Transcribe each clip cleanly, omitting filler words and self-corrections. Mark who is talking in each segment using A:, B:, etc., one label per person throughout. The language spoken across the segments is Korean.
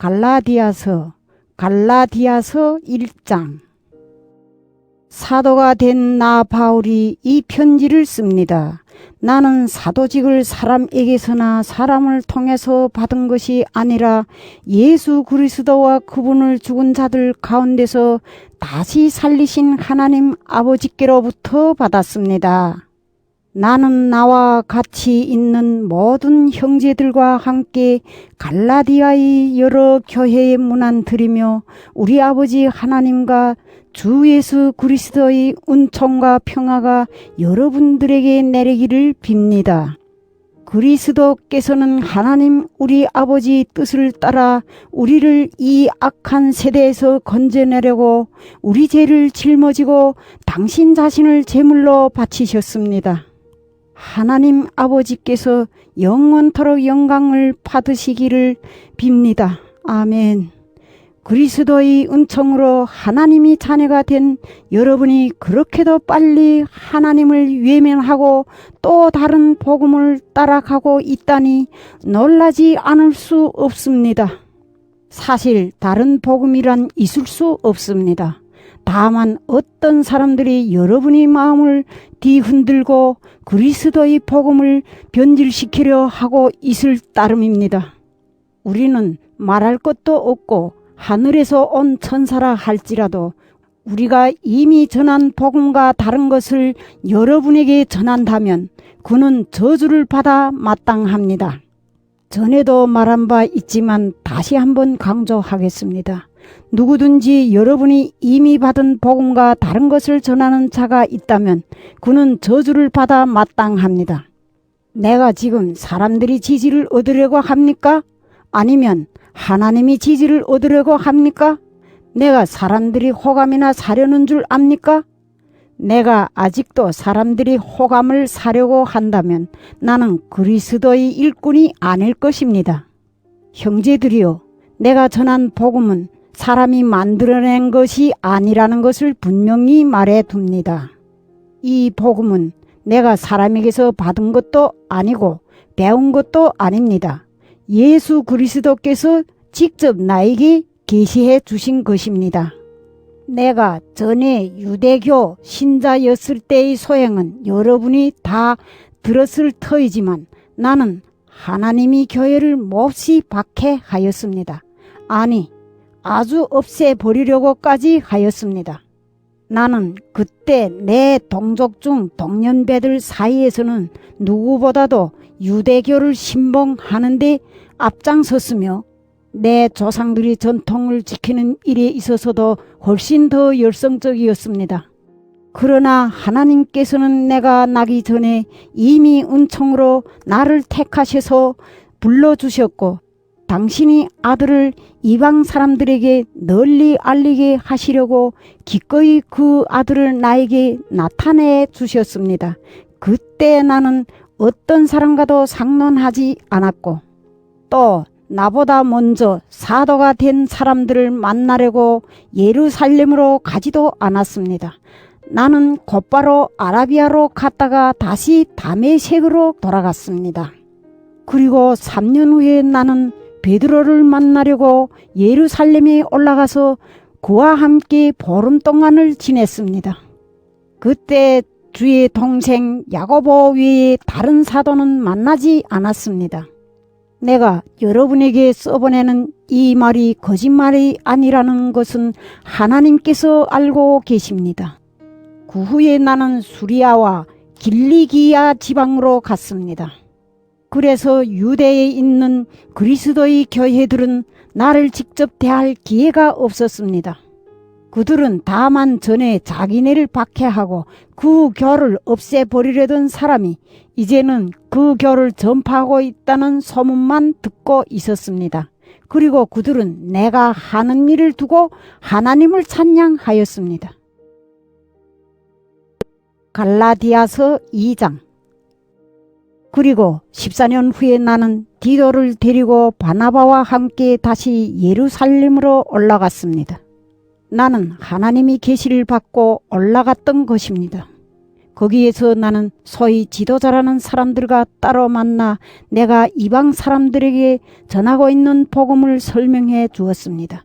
A: 갈라디아서 1장. 사도가 된 나 바울이 이 편지를 씁니다. 나는 사도직을 사람에게서나 사람을 통해서 받은 것이 아니라 예수 그리스도와 그분을 죽은 자들 가운데서 다시 살리신 하나님 아버지께로부터 받았습니다. 나는 나와 같이 있는 모든 형제들과 함께 갈라디아의 여러 교회에 문안드리며 우리 아버지 하나님과 주 예수 그리스도의 은총과 평화가 여러분들에게 내리기를 빕니다. 그리스도께서는 하나님 우리 아버지 뜻을 따라 우리를 이 악한 세대에서 건져내려고 우리 죄를 짊어지고 당신 자신을 제물로 바치셨습니다. 하나님 아버지께서 영원토록 영광을 받으시기를 빕니다. 아멘. 그리스도의 은총으로 하나님이 자녀가 된 여러분이 그렇게도 빨리 하나님을 외면하고 또 다른 복음을 따라가고 있다니 놀라지 않을 수 없습니다. 사실 다른 복음이란 있을 수 없습니다. 다만 어떤 사람들이 여러분의 마음을 뒤흔들고 그리스도의 복음을 변질시키려 하고 있을 따름입니다. 우리는 말할 것도 없고 하늘에서 온 천사라 할지라도 우리가 이미 전한 복음과 다른 것을 여러분에게 전한다면 그는 저주를 받아 마땅합니다. 전에도 말한 바 있지만 다시 한번 강조하겠습니다. 누구든지 여러분이 이미 받은 복음과 다른 것을 전하는 자가 있다면 그는 저주를 받아 마땅합니다. 내가 지금 사람들이 지지를 얻으려고 합니까? 아니면 하나님이 지지를 얻으려고 합니까? 내가 사람들이 호감이나 사려는 줄 압니까? 내가 아직도 사람들이 호감을 사려고 한다면 나는 그리스도의 일꾼이 아닐 것입니다. 형제들이여, 내가 전한 복음은 사람이 만들어낸 것이 아니라는 것을 분명히 말해둡니다. 이 복음은 내가 사람에게서 받은 것도 아니고 배운 것도 아닙니다. 예수 그리스도께서 직접 나에게 계시해 주신 것입니다. 내가 전에 유대교 신자였을 때의 소행은 여러분이 다 들었을 터이지만 나는 하나님이 교회를 몹시 박해하였습니다. 아니, 아주 없애버리려고까지 하였습니다. 나는 그때 내 동족 중 동년배들 사이에서는 누구보다도 유대교를 신봉하는 데 앞장섰으며 내 조상들이 전통을 지키는 일에 있어서도 훨씬 더 열성적이었습니다. 그러나 하나님께서는 내가 나기 전에 이미 은총으로 나를 택하셔서 불러주셨고 당신이 아들을 이방 사람들에게 널리 알리게 하시려고 기꺼이 그 아들을 나에게 나타내 주셨습니다. 그때 나는 어떤 사람과도 상론하지 않았고 또 나보다 먼저 사도가 된 사람들을 만나려고 예루살렘으로 가지도 않았습니다. 나는 곧바로 아라비아로 갔다가 다시 다메섹으로 돌아갔습니다. 그리고 3년 후에 나는 베드로를 만나려고 예루살렘에 올라가서 그와 함께 보름 동안을 지냈습니다. 그때 주의 동생 야고보 외에 다른 사도는 만나지 않았습니다. 내가 여러분에게 써보내는 이 말이 거짓말이 아니라는 것은 하나님께서 알고 계십니다. 그 후에 나는 수리아와 길리기아 지방으로 갔습니다. 그래서 유대에 있는 그리스도의 교회들은 나를 직접 대할 기회가 없었습니다. 그들은 다만 전에 자기네를 박해하고 그 교를 없애버리려던 사람이 이제는 그 교를 전파하고 있다는 소문만 듣고 있었습니다. 그리고 그들은 내가 하는 일을 두고 하나님을 찬양하였습니다. 갈라디아서 2장. 그리고 14년 후에 나는 디도를 데리고 바나바와 함께 다시 예루살렘으로 올라갔습니다. 나는 하나님이 계시를 받고 올라갔던 것입니다. 거기에서 나는 소위 지도자라는 사람들과 따로 만나 내가 이방 사람들에게 전하고 있는 복음을 설명해 주었습니다.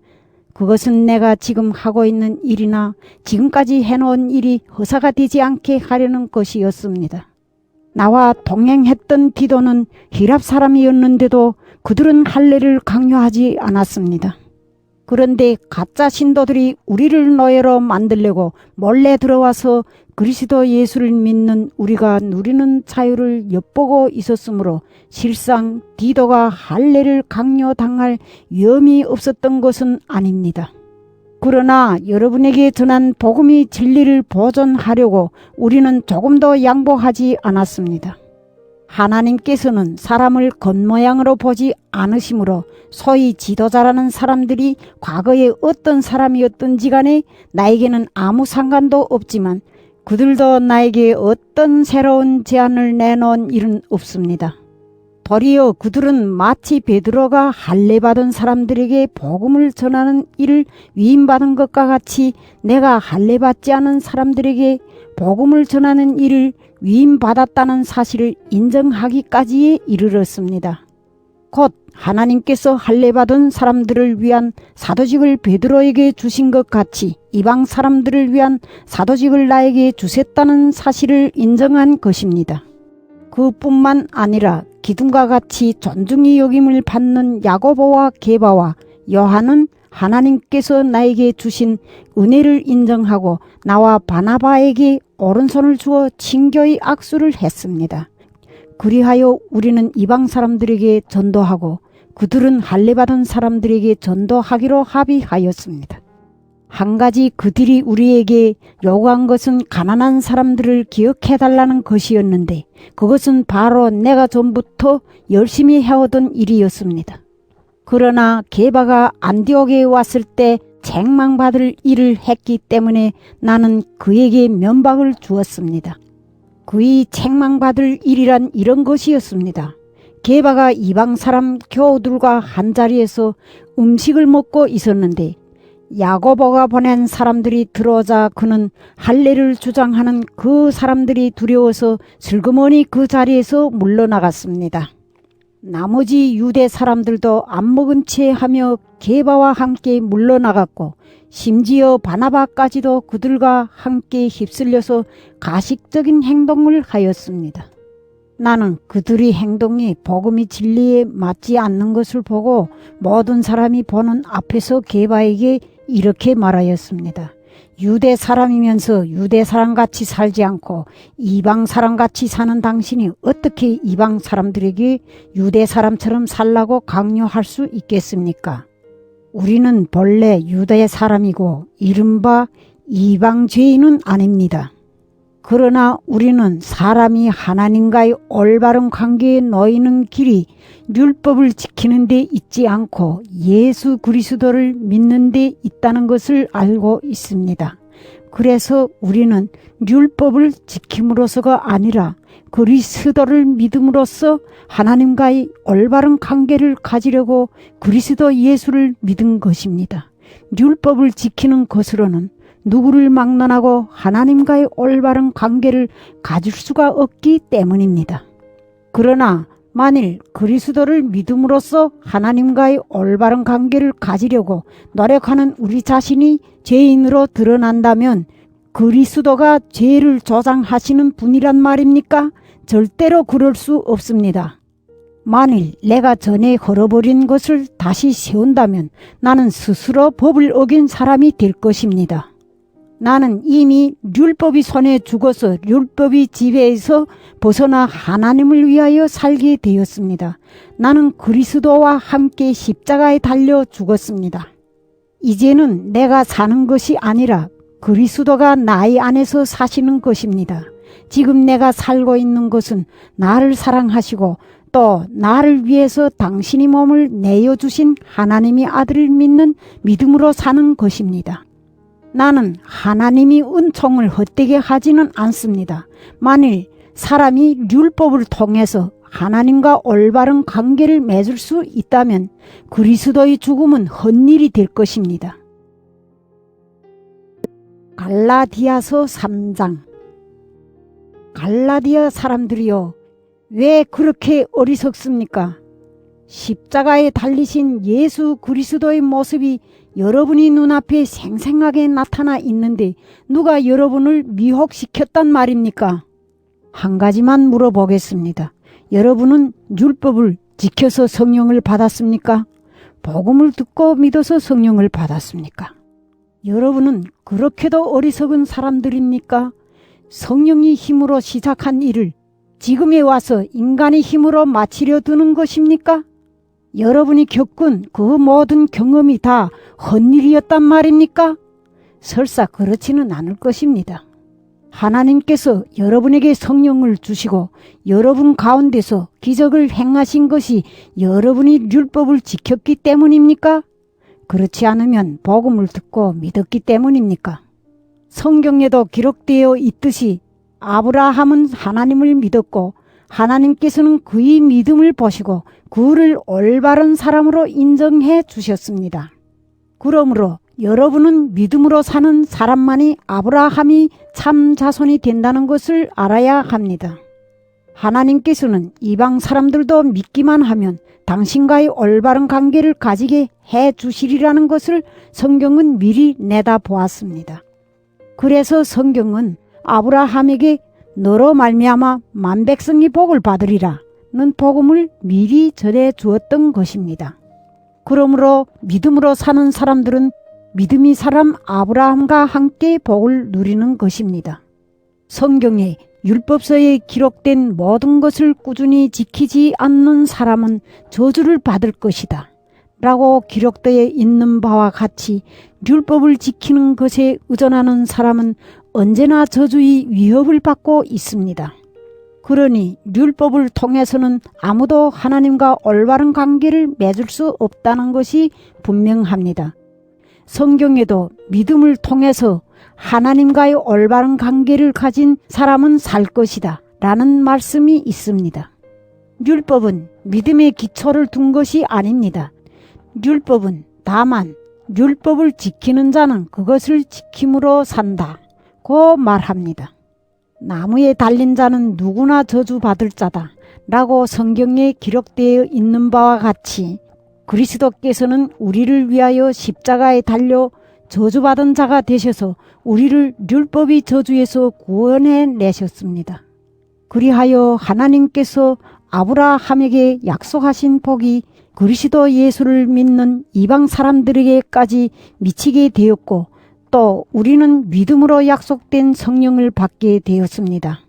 A: 그것은 내가 지금 하고 있는 일이나 지금까지 해놓은 일이 허사가 되지 않게 하려는 것이었습니다. 나와 동행했던 디도는 히랍 사람이었는데도 그들은 할례를 강요하지 않았습니다. 그런데 가짜 신도들이 우리를 노예로 만들려고 몰래 들어와서 그리스도 예수를 믿는 우리가 누리는 자유를 엿보고 있었으므로 실상 디도가 할례를 강요당할 위험이 없었던 것은 아닙니다. 그러나 여러분에게 전한 복음의 진리를 보존하려고 우리는 조금도 양보하지 않았습니다. 하나님께서는 사람을 겉모양으로 보지 않으시므로 소위 지도자라는 사람들이 과거에 어떤 사람이었든지 간에 나에게는 아무 상관도 없지만 그들도 나에게 어떤 새로운 제안을 내놓은 일은 없습니다. 도리어 그들은 마치 베드로가 할례받은 사람들에게 복음을 전하는 일을 위임받은 것과 같이 내가 할례받지 않은 사람들에게 복음을 전하는 일을 위임받았다는 사실을 인정하기까지에 이르렀습니다. 곧 하나님께서 할례받은 사람들을 위한 사도직을 베드로에게 주신 것 같이 이방 사람들을 위한 사도직을 나에게 주셨다는 사실을 인정한 것입니다. 그뿐만 아니라 기둥과 같이 존중이 여김을 받는 야고보와 게바와 요한은 하나님께서 나에게 주신 은혜를 인정하고 나와 바나바에게 오른손을 주어 친교의 악수를 했습니다. 그리하여 우리는 이방 사람들에게 전도하고 그들은 할례받은 사람들에게 전도하기로 합의하였습니다. 한 가지 그들이 우리에게 요구한 것은 가난한 사람들을 기억해달라는 것이었는데 그것은 바로 내가 전부터 열심히 해오던 일이었습니다. 그러나 게바가 안디옥에 왔을 때 책망받을 일을 했기 때문에 나는 그에게 면박을 주었습니다. 그의 책망받을 일이란 이런 것이었습니다. 게바가 이방 사람 교우들과 한자리에서 음식을 먹고 있었는데 야고보가 보낸 사람들이 들어오자 그는 할례를 주장하는 그 사람들이 두려워서 슬그머니 그 자리에서 물러나갔습니다. 나머지 유대 사람들도 안 먹은 채 하며 게바와 함께 물러나갔고 심지어 바나바까지도 그들과 함께 휩쓸려서 가식적인 행동을 하였습니다. 나는 그들의 행동이 복음의 진리에 맞지 않는 것을 보고 모든 사람이 보는 앞에서 게바에게 이렇게 말하였습니다. 유대 사람이면서 유대 사람같이 살지 않고 이방 사람같이 사는 당신이 어떻게 이방 사람들에게 유대 사람처럼 살라고 강요할 수 있겠습니까? 우리는 본래 유대 사람이고 이른바 이방 죄인은 아닙니다. 그러나 우리는 사람이 하나님과의 올바른 관계에 놓이는 길이 율법을 지키는 데 있지 않고 예수 그리스도를 믿는 데 있다는 것을 알고 있습니다. 그래서 우리는 율법을 지킴으로써가 아니라 그리스도를 믿음으로써 하나님과의 올바른 관계를 가지려고 그리스도 예수를 믿은 것입니다. 율법을 지키는 것으로는 누구를 막론하고 하나님과의 올바른 관계를 가질 수가 없기 때문입니다. 그러나 만일 그리스도를 믿음으로써 하나님과의 올바른 관계를 가지려고 노력하는 우리 자신이 죄인으로 드러난다면 그리스도가 죄를 조장하시는 분이란 말입니까? 절대로 그럴 수 없습니다. 만일 내가 전에 걸어버린 것을 다시 세운다면 나는 스스로 법을 어긴 사람이 될 것입니다. 나는 이미 율법이 손에 죽어서 율법의 지배에서 벗어나 하나님을 위하여 살게 되었습니다. 나는 그리스도와 함께 십자가에 달려 죽었습니다. 이제는 내가 사는 것이 아니라 그리스도가 나의 안에서 사시는 것입니다. 지금 내가 살고 있는 것은 나를 사랑하시고 또 나를 위해서 당신의 몸을 내어주신 하나님의 아들을 믿는 믿음으로 사는 것입니다. 나는 하나님이 은총을 헛되게 하지는 않습니다. 만일 사람이 율법을 통해서 하나님과 올바른 관계를 맺을 수 있다면 그리스도의 죽음은 헛일이 될 것입니다. 갈라디아서 3장 갈라디아 사람들이여, 왜 그렇게 어리석습니까? 십자가에 달리신 예수 그리스도의 모습이 여러분이 눈앞에 생생하게 나타나 있는데 누가 여러분을 미혹시켰단 말입니까? 한 가지만 물어보겠습니다. 여러분은 율법을 지켜서 성령을 받았습니까? 복음을 듣고 믿어서 성령을 받았습니까? 여러분은 그렇게도 어리석은 사람들입니까? 성령이 힘으로 시작한 일을 지금에 와서 인간의 힘으로 마치려 드는 것입니까? 여러분이 겪은 그 모든 경험이 다 헛일이었단 말입니까? 설사 그렇지는 않을 것입니다. 하나님께서 여러분에게 성령을 주시고 여러분 가운데서 기적을 행하신 것이 여러분이 율법을 지켰기 때문입니까? 그렇지 않으면 복음을 듣고 믿었기 때문입니까? 성경에도 기록되어 있듯이 아브라함은 하나님을 믿었고 하나님께서는 그의 믿음을 보시고 그를 올바른 사람으로 인정해 주셨습니다. 그러므로 여러분은 믿음으로 사는 사람만이 아브라함이 참 자손이 된다는 것을 알아야 합니다. 하나님께서는 이방 사람들도 믿기만 하면 당신과의 올바른 관계를 가지게 해 주시리라는 것을 성경은 미리 내다보았습니다. 그래서 성경은 아브라함에게 너로 말미암아 만백성이 복을 받으리라는 복음을 미리 전해 주었던 것입니다. 그러므로 믿음으로 사는 사람들은 믿음의 사람 아브라함과 함께 복을 누리는 것입니다. 성경에 율법서에 기록된 모든 것을 꾸준히 지키지 않는 사람은 저주를 받을 것이다 라고 기록되어 있는 바와 같이 율법을 지키는 것에 의존하는 사람은 언제나 저주의 위협을 받고 있습니다. 그러니 율법을 통해서는 아무도 하나님과 올바른 관계를 맺을 수 없다는 것이 분명합니다. 성경에도 믿음을 통해서 하나님과의 올바른 관계를 가진 사람은 살 것이다 라는 말씀이 있습니다. 율법은 믿음의 기초를 둔 것이 아닙니다. 율법은 다만 율법을 지키는 자는 그것을 지킴으로 산다고 말합니다. 나무에 달린 자는 누구나 저주받을 자다 라고 성경에 기록되어 있는 바와 같이 그리스도께서는 우리를 위하여 십자가에 달려 저주받은 자가 되셔서 우리를 율법의 저주에서 구원해 내셨습니다. 그리하여 하나님께서 아브라함에게 약속하신 복이 그리스도 예수를 믿는 이방 사람들에게까지 미치게 되었고 또 우리는 믿음으로 약속된 성령을 받게 되었습니다.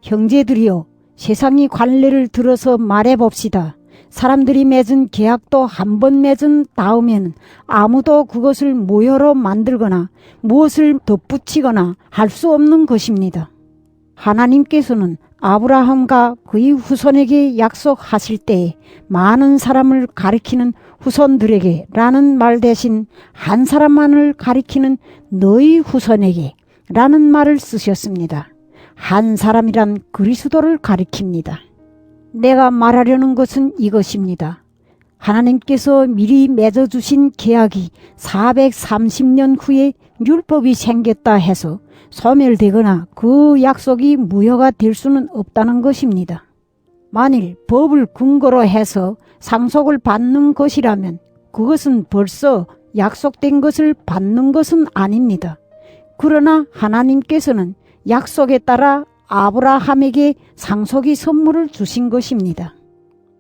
A: 형제들이여, 세상이 관례를 들어서 말해봅시다. 사람들이 맺은 계약도 한 번 맺은 다음에는 아무도 그것을 모여로 만들거나 무엇을 덧붙이거나 할 수 없는 것입니다. 하나님께서는 아브라함과 그의 후손에게 약속하실 때에 많은 사람을 가리키는 후손들에게 라는 말 대신 한 사람만을 가리키는 너희 후손에게 라는 말을 쓰셨습니다. 한 사람이란 그리스도를 가리킵니다. 내가 말하려는 것은 이것입니다. 하나님께서 미리 맺어주신 계약이 430년 후에 율법이 생겼다 해서 소멸되거나 그 약속이 무효가 될 수는 없다는 것입니다. 만일 법을 근거로 해서 상속을 받는 것이라면 그것은 벌써 약속된 것을 받는 것은 아닙니다. 그러나 하나님께서는 약속에 따라 아브라함에게 상속의 선물을 주신 것입니다.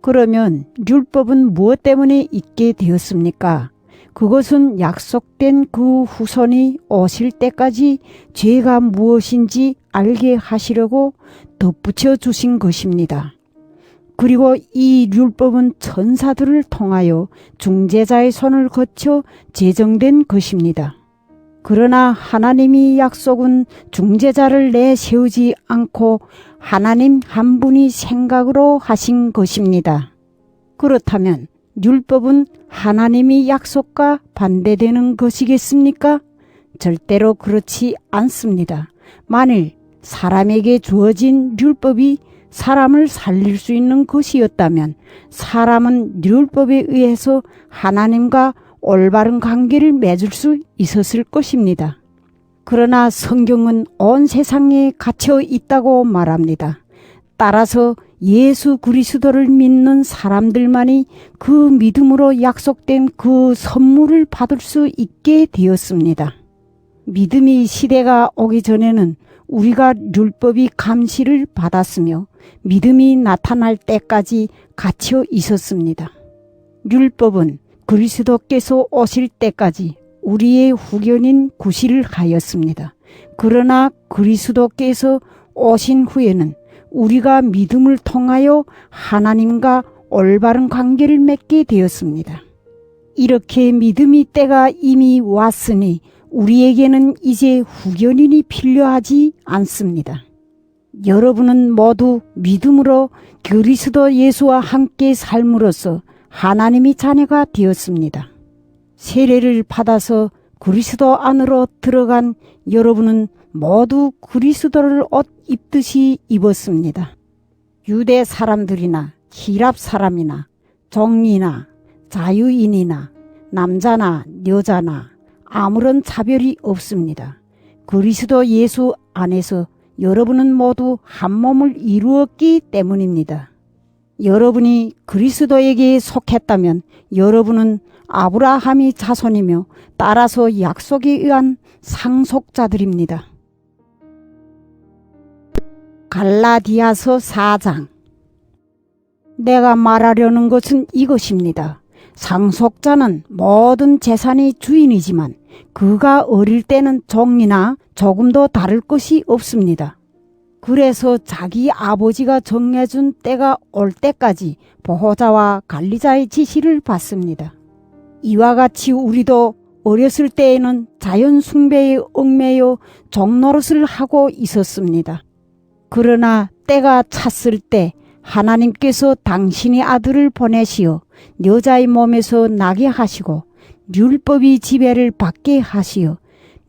A: 그러면 율법은 무엇 때문에 있게 되었습니까? 그것은 약속된 그 후손이 오실 때까지 죄가 무엇인지 알게 하시려고 덧붙여 주신 것입니다. 그리고 이 율법은 천사들을 통하여 중재자의 손을 거쳐 제정된 것입니다. 그러나 하나님의 약속은 중재자를 내세우지 않고 하나님 한 분이 생각으로 하신 것입니다. 그렇다면 율법은 하나님의 약속과 반대되는 것이겠습니까? 절대로 그렇지 않습니다. 만일 사람에게 주어진 율법이 사람을 살릴 수 있는 것이었다면 사람은 율법에 의해서 하나님과 올바른 관계를 맺을 수 있었을 것입니다. 그러나 성경은 온 세상에 갇혀 있다고 말합니다. 따라서 예수 그리스도를 믿는 사람들만이 그 믿음으로 약속된 그 선물을 받을 수 있게 되었습니다. 믿음의 시대가 오기 전에는 우리가 율법이 감시를 받았으며 믿음이 나타날 때까지 갇혀 있었습니다. 율법은 그리스도께서 오실 때까지 우리의 후견인 구실을 하였습니다. 그러나 그리스도께서 오신 후에는 우리가 믿음을 통하여 하나님과 올바른 관계를 맺게 되었습니다. 이렇게 믿음의 때가 이미 왔으니 우리에게는 이제 후견인이 필요하지 않습니다. 여러분은 모두 믿음으로 그리스도 예수와 함께 삶으로써 하나님의 자녀가 되었습니다. 세례를 받아서 그리스도 안으로 들어간 여러분은 모두 그리스도를 옷 입듯이 입었습니다. 유대 사람들이나 히랍 사람이나 종이나 자유인이나 남자나 여자나 아무런 차별이 없습니다. 그리스도 예수 안에서 여러분은 모두 한 몸을 이루었기 때문입니다. 여러분이 그리스도에게 속했다면 여러분은 아브라함의 자손이며 따라서 약속에 의한 상속자들입니다. 갈라디아서 4장. 내가 말하려는 것은 이것입니다. 상속자는 모든 재산의 주인이지만 그가 어릴 때는 종이나 조금도 다를 것이 없습니다. 그래서 자기 아버지가 정해준 때가 올 때까지 보호자와 관리자의 지시를 받습니다. 이와 같이 우리도 어렸을 때에는 자연 숭배에 얽매여 종노릇을 하고 있었습니다. 그러나 때가 찼을 때 하나님께서 당신의 아들을 보내시어 여자의 몸에서 나게 하시고 율법의 지배를 받게 하시어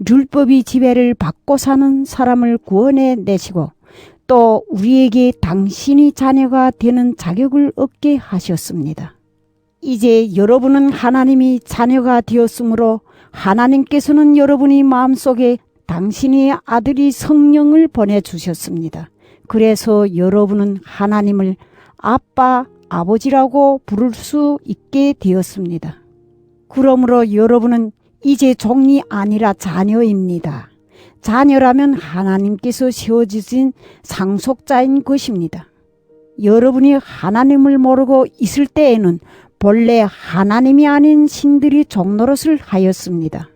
A: 율법의 지배를 받고 사는 사람을 구원해 내시고 또 우리에게 당신이 자녀가 되는 자격을 얻게 하셨습니다. 이제 여러분은 하나님이 자녀가 되었으므로 하나님께서는 여러분의 마음속에 당신의 아들이 성령을 보내주셨습니다. 그래서 여러분은 하나님을 아빠, 아버지라고 부를 수 있게 되었습니다. 그러므로 여러분은 이제 종이 아니라 자녀입니다. 자녀라면 하나님께서 세워주신 상속자인 것입니다. 여러분이 하나님을 모르고 있을 때에는 본래 하나님이 아닌 신들이 종노릇을 하였습니다.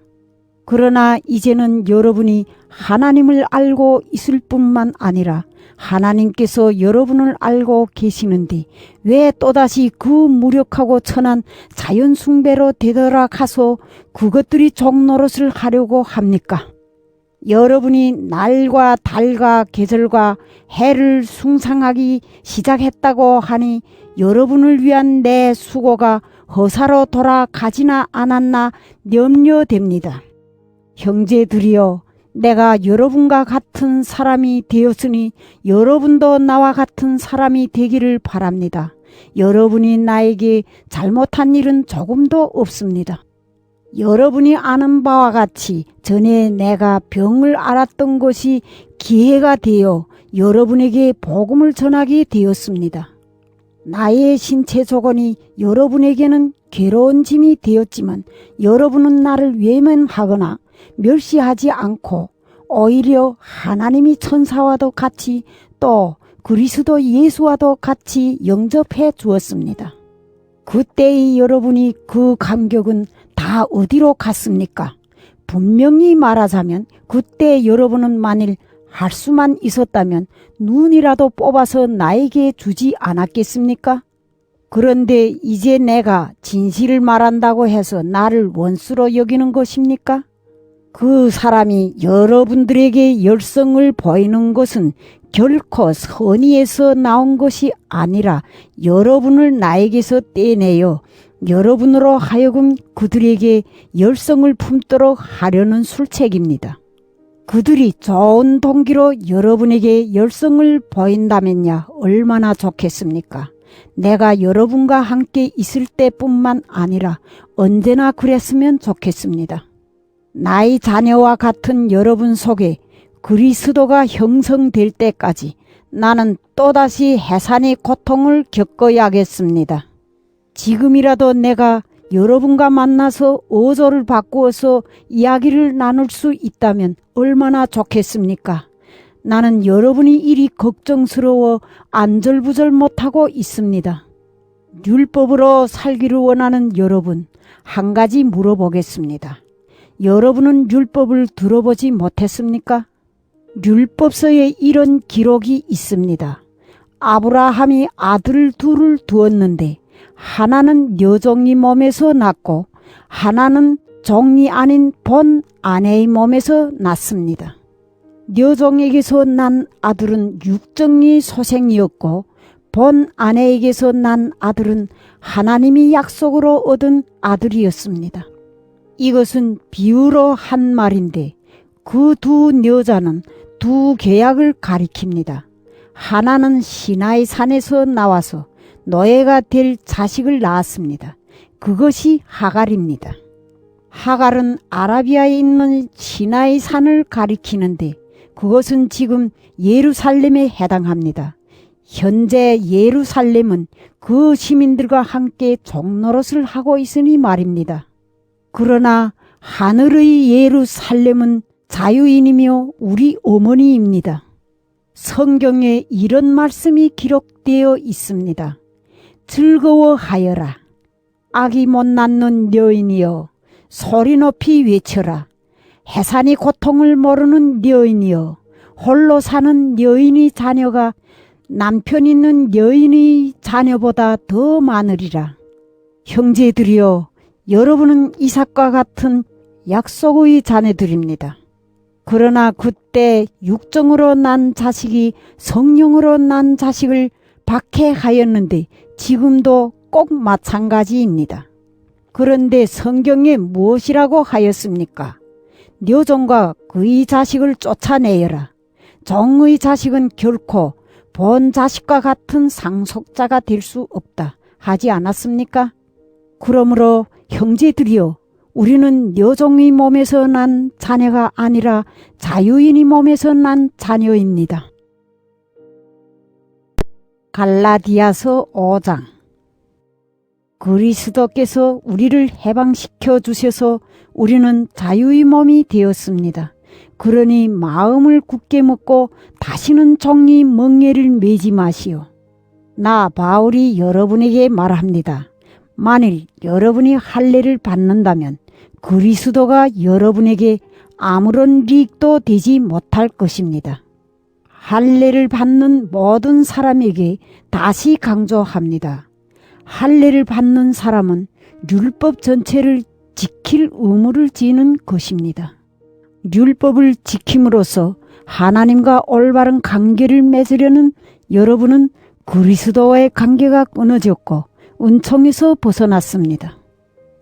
A: 그러나 이제는 여러분이 하나님을 알고 있을 뿐만 아니라 하나님께서 여러분을 알고 계시는데 왜 또다시 그 무력하고 천한 자연 숭배로 되돌아가서 그것들이 종노릇을 하려고 합니까? 여러분이 날과 달과 계절과 해를 숭상하기 시작했다고 하니 여러분을 위한 내 수고가 허사로 돌아가지나 않았나 염려됩니다. 형제들이여, 내가 여러분과 같은 사람이 되었으니 여러분도 나와 같은 사람이 되기를 바랍니다. 여러분이 나에게 잘못한 일은 조금도 없습니다. 여러분이 아는 바와 같이 전에 내가 병을 앓았던 것이 기회가 되어 여러분에게 복음을 전하게 되었습니다. 나의 신체 조건이 여러분에게는 괴로운 짐이 되었지만 여러분은 나를 외면하거나 멸시하지 않고 오히려 하나님이 천사와도 같이 또 그리스도 예수와도 같이 영접해 주었습니다. 그때의 여러분이 그 감격은 다 어디로 갔습니까? 분명히 말하자면 그때 여러분은 만일 할 수만 있었다면 눈이라도 뽑아서 나에게 주지 않았겠습니까? 그런데 이제 내가 진실을 말한다고 해서 나를 원수로 여기는 것입니까? 그 사람이 여러분들에게 열성을 보이는 것은 결코 선의에서 나온 것이 아니라 여러분을 나에게서 떼내어 여러분으로 하여금 그들에게 열성을 품도록 하려는 술책입니다. 그들이 좋은 동기로 여러분에게 열성을 보인다면야 얼마나 좋겠습니까? 내가 여러분과 함께 있을 때뿐만 아니라 언제나 그랬으면 좋겠습니다. 나의 자녀와 같은 여러분 속에 그리스도가 형성될 때까지 나는 또다시 해산의 고통을 겪어야겠습니다. 지금이라도 내가 여러분과 만나서 어조를 바꾸어서 이야기를 나눌 수 있다면 얼마나 좋겠습니까? 나는 여러분이 이리 걱정스러워 안절부절 못하고 있습니다. 율법으로 살기를 원하는 여러분, 한 가지 물어보겠습니다. 여러분은 율법을 들어보지 못했습니까? 율법서에 이런 기록이 있습니다. 아브라함이 아들 둘을 두었는데 하나는 여종이 몸에서 낳고 하나는 종이 아닌 본 아내의 몸에서 낳습니다. 여종에게서 난 아들은 육정의 소생이었고 본 아내에게서 난 아들은 하나님이 약속으로 얻은 아들이었습니다. 이것은 비유로 한 말인데 그 두 여자는 두 계약을 가리킵니다. 하나는 시나이 산에서 나와서 노예가 될 자식을 낳았습니다. 그것이 하갈입니다. 하갈은 아라비아에 있는 시나이 산을 가리키는데 그것은 지금 예루살렘에 해당합니다. 현재 예루살렘은 그 시민들과 함께 종노릇을 하고 있으니 말입니다. 그러나 하늘의 예루살렘은 자유인이며 우리 어머니입니다. 성경에 이런 말씀이 기록되어 있습니다. 즐거워하여라. 아기 못 낳는 여인이여 소리 높이 외쳐라. 해산의 고통을 모르는 여인이여 홀로 사는 여인의 자녀가 남편 있는 여인의 자녀보다 더 많으리라. 형제들이여 여러분은 이삭과 같은 약속의 자녀들입니다. 그러나 그때 육정으로 난 자식이 성령으로 난 자식을 박해하였는데 지금도 꼭 마찬가지입니다. 그런데 성경에 무엇이라고 하였습니까? 여종과 그의 자식을 쫓아내어라. 종의 자식은 결코 본 자식과 같은 상속자가 될 수 없다 하지 않았습니까? 그러므로 형제들이여 우리는 여종의 몸에서 난 자녀가 아니라 자유인의 몸에서 난 자녀입니다. 갈라디아서 5장. 그리스도께서 우리를 해방시켜 주셔서 우리는 자유의 몸이 되었습니다. 그러니 마음을 굳게 먹고 다시는 종이 멍에를 매지 마시오. 나 바울이 여러분에게 말합니다. 만일 여러분이 할례를 받는다면 그리스도가 여러분에게 아무런 이익도 되지 못할 것입니다. 할례를 받는 모든 사람에게 다시 강조합니다. 할례를 받는 사람은 율법 전체를 지킬 의무를 지는 것입니다. 율법을 지킴으로써 하나님과 올바른 관계를 맺으려는 여러분은 그리스도와의 관계가 끊어졌고 은총에서 벗어났습니다.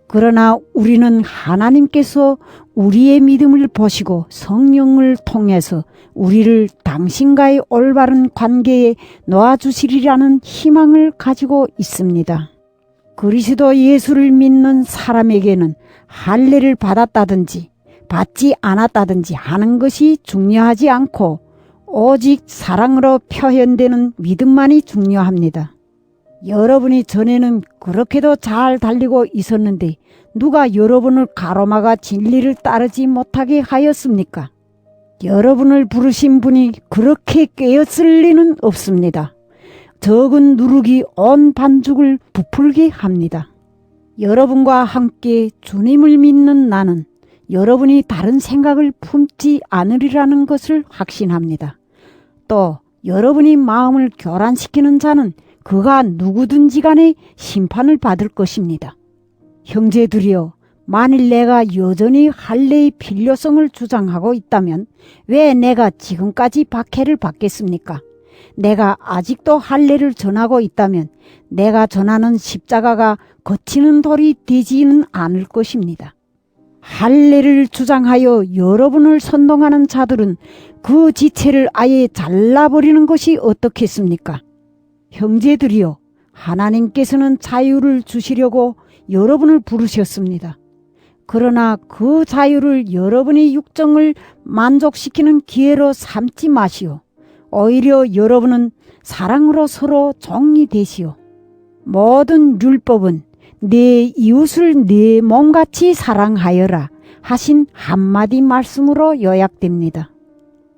A: 그러나 우리는 하나님께서 우리의 믿음을 보시고 성령을 통해서 우리를 당신과의 올바른 관계에 놓아주시리라는 희망을 가지고 있습니다. 그리스도 예수를 믿는 사람에게는 할례를 받았다든지 받지 않았다든지 하는 것이 중요하지 않고 오직 사랑으로 표현되는 믿음만이 중요합니다. 여러분이 전에는 그렇게도 잘 달리고 있었는데 누가 여러분을 가로막아 진리를 따르지 못하게 하였습니까? 여러분을 부르신 분이 그렇게 깨었을 리는 없습니다. 적은 누룩이 온 반죽을 부풀게 합니다. 여러분과 함께 주님을 믿는 나는 여러분이 다른 생각을 품지 않으리라는 것을 확신합니다. 또 여러분이 마음을 교란시키는 자는 그가 누구든지 간에 심판을 받을 것입니다. 형제들이여 만일 내가 여전히 할례의 필요성을 주장하고 있다면 왜 내가 지금까지 박해를 받겠습니까? 내가 아직도 할례를 전하고 있다면 내가 전하는 십자가가 거치는 돌이 되지는 않을 것입니다. 할례를 주장하여 여러분을 선동하는 자들은 그 지체를 아예 잘라버리는 것이 어떻겠습니까? 형제들이여 하나님께서는 자유를 주시려고 여러분을 부르셨습니다. 그러나 그 자유를 여러분의 육정을 만족시키는 기회로 삼지 마시오. 오히려 여러분은 사랑으로 서로 종이 되시오. 모든 율법은 내 이웃을 내 몸같이 사랑하여라 하신 한마디 말씀으로 요약됩니다.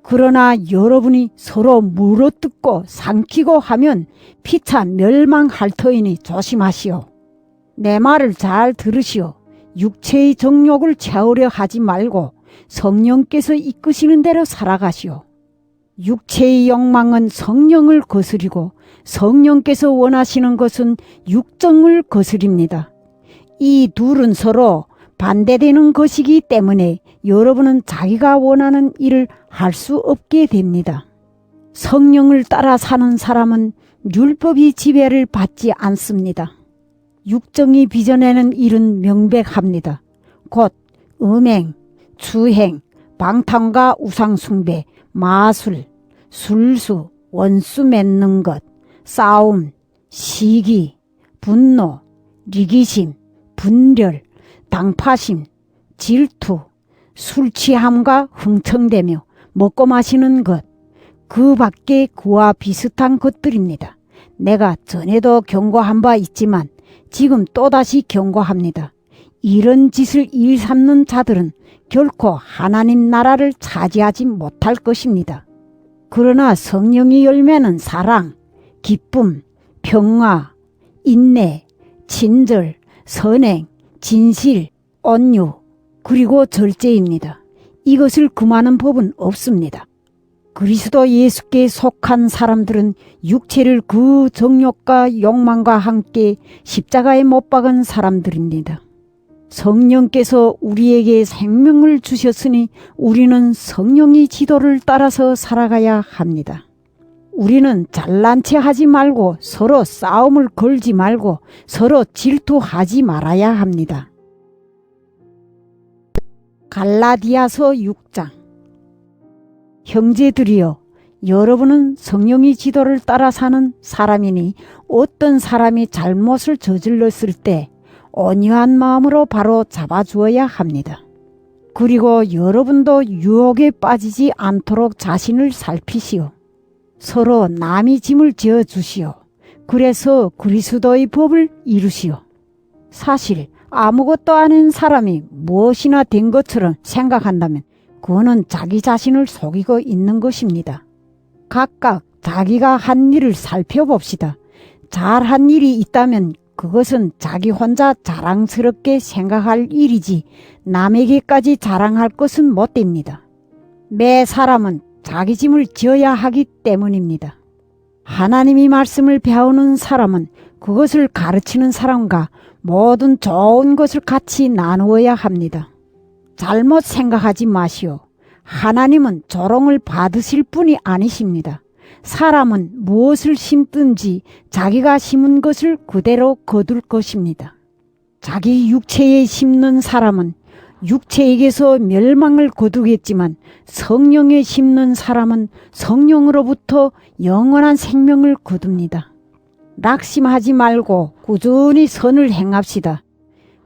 A: 그러나 여러분이 서로 물어뜯고 삼키고 하면 피차 멸망할 터이니 조심하시오. 내 말을 잘 들으시오. 육체의 정욕을 채우려 하지 말고 성령께서 이끄시는 대로 살아가시오. 육체의 욕망은 성령을 거스리고 성령께서 원하시는 것은 육정을 거스립니다. 이 둘은 서로 반대되는 것이기 때문에 여러분은 자기가 원하는 일을 할 수 없게 됩니다. 성령을 따라 사는 사람은 율법의 지배를 받지 않습니다. 육정이 빚어내는 일은 명백합니다. 곧 음행, 주행, 방탕과 우상숭배, 마술, 술수, 원수 맺는 것, 싸움, 시기, 분노, 리기심, 분별, 당파심, 질투, 술 취함과 흥청대며 먹고 마시는 것, 그 밖에 그와 비슷한 것들입니다. 내가 전에도 경고한 바 있지만 지금 또다시 경고합니다. 이런 짓을 일삼는 자들은 결코 하나님 나라를 차지하지 못할 것입니다. 그러나 성령의 열매는 사랑, 기쁨, 평화, 인내, 친절, 선행, 진실, 온유, 그리고 절제입니다. 이것을 금하는 법은 없습니다. 그리스도 예수께 속한 사람들은 육체를 그 정욕과 욕망과 함께 십자가에 못 박은 사람들입니다. 성령께서 우리에게 생명을 주셨으니 우리는 성령의 지도를 따라서 살아가야 합니다. 우리는 잘난 체 하지 말고 서로 싸움을 걸지 말고 서로 질투하지 말아야 합니다. 갈라디아서 6장. 형제들이여, 여러분은 성령의 지도를 따라 사는 사람이니 어떤 사람이 잘못을 저질렀을 때 온유한 마음으로 바로 잡아주어야 합니다. 그리고 여러분도 유혹에 빠지지 않도록 자신을 살피시오. 서로 남의 짐을 지어주시오. 그래서 그리스도의 법을 이루시오. 사실 아무것도 아닌 사람이 무엇이나 된 것처럼 생각한다면 그거는 자기 자신을 속이고 있는 것입니다. 각각 자기가 한 일을 살펴봅시다. 잘한 일이 있다면 그것은 자기 혼자 자랑스럽게 생각할 일이지 남에게까지 자랑할 것은 못 됩니다. 매 사람은 자기 짐을 지어야 하기 때문입니다. 하나님의 말씀을 배우는 사람은 그것을 가르치는 사람과 모든 좋은 것을 같이 나누어야 합니다. 잘못 생각하지 마시오. 하나님은 조롱을 받으실 분이 아니십니다. 사람은 무엇을 심든지 자기가 심은 것을 그대로 거둘 것입니다. 자기 육체에 심는 사람은 육체에게서 멸망을 거두겠지만 성령에 심는 사람은 성령으로부터 영원한 생명을 거둡니다. 낙심하지 말고 꾸준히 선을 행합시다.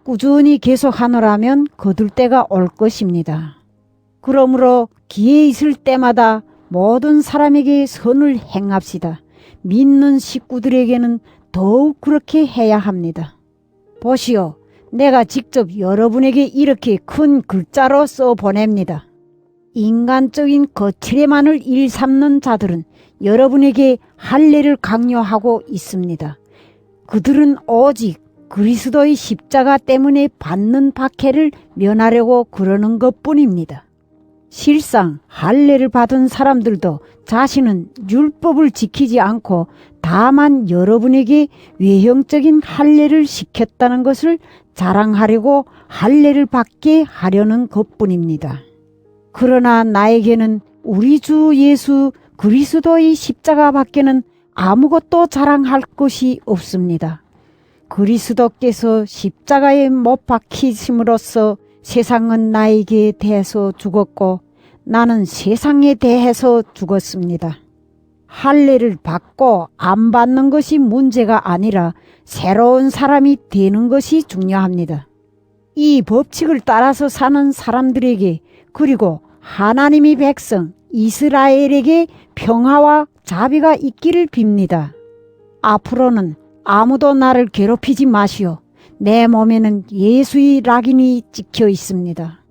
A: 꾸준히 계속하노라면 거둘 때가 올 것입니다. 그러므로 기회 있을 때마다 모든 사람에게 선을 행합시다. 믿는 식구들에게는 더욱 그렇게 해야 합니다. 보시오, 내가 직접 여러분에게 이렇게 큰 글자로 써 보냅니다. 인간적인 거칠에만을 일삼는 자들은 여러분에게 할례를 강요하고 있습니다. 그들은 오직 그리스도의 십자가 때문에 받는 박해를 면하려고 그러는 것뿐입니다. 실상 할례를 받은 사람들도 자신은 율법을 지키지 않고 다만 여러분에게 외형적인 할례를 시켰다는 것을 자랑하려고 할례를 받게 하려는 것뿐입니다. 그러나 나에게는 우리 주 예수 그리스도의 십자가 밖에는 아무것도 자랑할 것이 없습니다. 그리스도께서 십자가에 못 박히심으로써 세상은 나에게 대해서 죽었고 나는 세상에 대해서 죽었습니다. 할례를 받고 안 받는 것이 문제가 아니라 새로운 사람이 되는 것이 중요합니다. 이 법칙을 따라서 사는 사람들에게, 그리고 하나님의 백성 이스라엘에게 평화와 자비가 있기를 빕니다. 앞으로는 아무도 나를 괴롭히지 마시오. 내 몸에는 예수의 낙인이 찍혀 있습니다.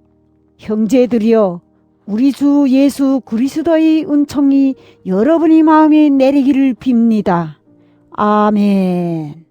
A: 형제들이여, 우리 주 예수 그리스도의 은총이 여러분의 마음에 내리기를 빕니다. 아멘.